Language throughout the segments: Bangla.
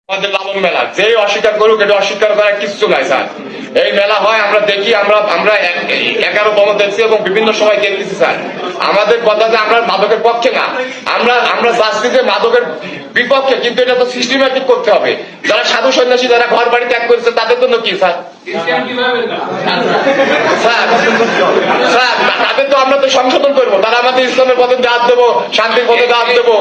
আমাদের লালন মেলা যে অস্বীকার করুক, এটা অস্বীকার করার কিছু নাই স্যার। এই মেলা হয়, আমরা দেখি, আমরা 11তম দেখছি এবং বিভিন্ন সময় দেখতেছি স্যার। আমাদের কথা যে আমরা মাদকের পক্ষে না, আমরা চাচ্ছি যে মাদকের বিপক্ষে, কিন্তু এটা তো সিস্টেমেটিক করতে হবে। যারা সাধু সন্ন্যাসী, যারা ঘর বাড়ি ত্যাগ করেছে, তাদের জন্য কি স্যার? তাদের তো আমরা তো সংশোধন করবো, তারা আমাদের ইসলামের পথে দাঁত দেবো, শান্তির পথে দাঁত দেবো।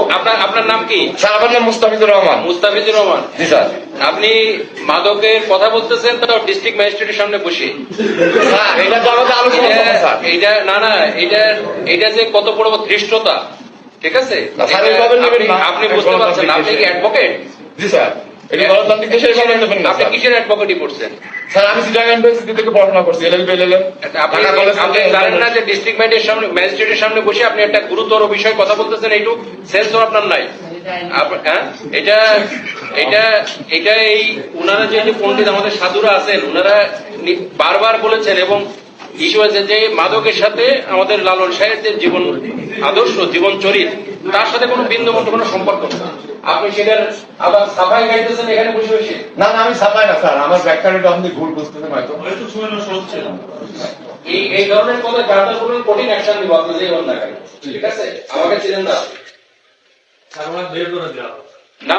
আপনার নাম কি? স্যার আমার নাম মুস্তাফিজুর রহমান। মুস্তাফিজুর রহমান। জি স্যার। আপনি মাদকের কথা বলতেছেন তো ডিস্ট্রিক্ট ম্যাজিস্ট্রেটের সামনে বসে। স্যার এটা তো আমাদের আলোচনা স্যার। না এটা যে কত বড় ধৃষ্টতা, ঠিক আছে? আপনি বুঝতে পারছেন, আপনি কি অ্যাডভোকেট? জি স্যার। এটা গণতান্ত্রিক দেশে এভাবে নেবেন না। আপনি কিসের অ্যাডভোকেটই করছেন? স্যার আমি চিটাগাং ইউনিভার্সিটি থেকে পড়াশোনা করছি, এলএলবি এলএলএম। আপনি জানেন না যে ডিস্ট্রিক্ট ম্যাজিস্ট্রেটের সামনে বসে আপনি একটা গুরুতর বিষয় কথা বলতেছেন, এইটুকু সেন্স আপনার নাই? হ্যাঁ, এটা এই উনারা যে পণ্ডিত আমাদের সাধুরা আছেন, উনারা বারবার বলেছেন এবং ইস্যু আছে যে মাদকের সাথে আমাদের লালন সাহেবের যে জীবন আদর্শ, জীবন চরিত, তার সাথে কোনো বিন্দু মতো কোনো সম্পর্ক নেই। আপনি সেটার আবার সাফাই গাইতেছেন এখানে বসে বসে। না আমি সাফাই না স্যার, আমার ব্যাখ্যাটা আপনি ভুল বুঝতেছেন হয়তো। এই ধরনের কোনো কারণে কোনো কঠিন অ্যাকশন দিব আপনি যে অন্যায়, ঠিক আছে? আমাকে চিনেন না? না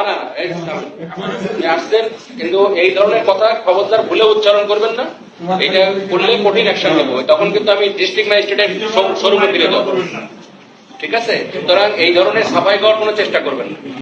আসছেন, কিন্তু এই ধরনের কথা খবরদার ভুলে উচ্চারণ করবেন না। এটা করলে কঠিন অ্যাকশন নেবো, তখন কিন্তু আমি ডিস্ট্রিক্ট ম্যাজিস্ট্রেটের শোরুমে ফিরে যাবো, ঠিক আছে? সুতরাং এই ধরনের সাফাই করার কোনো চেষ্টা করবেন না।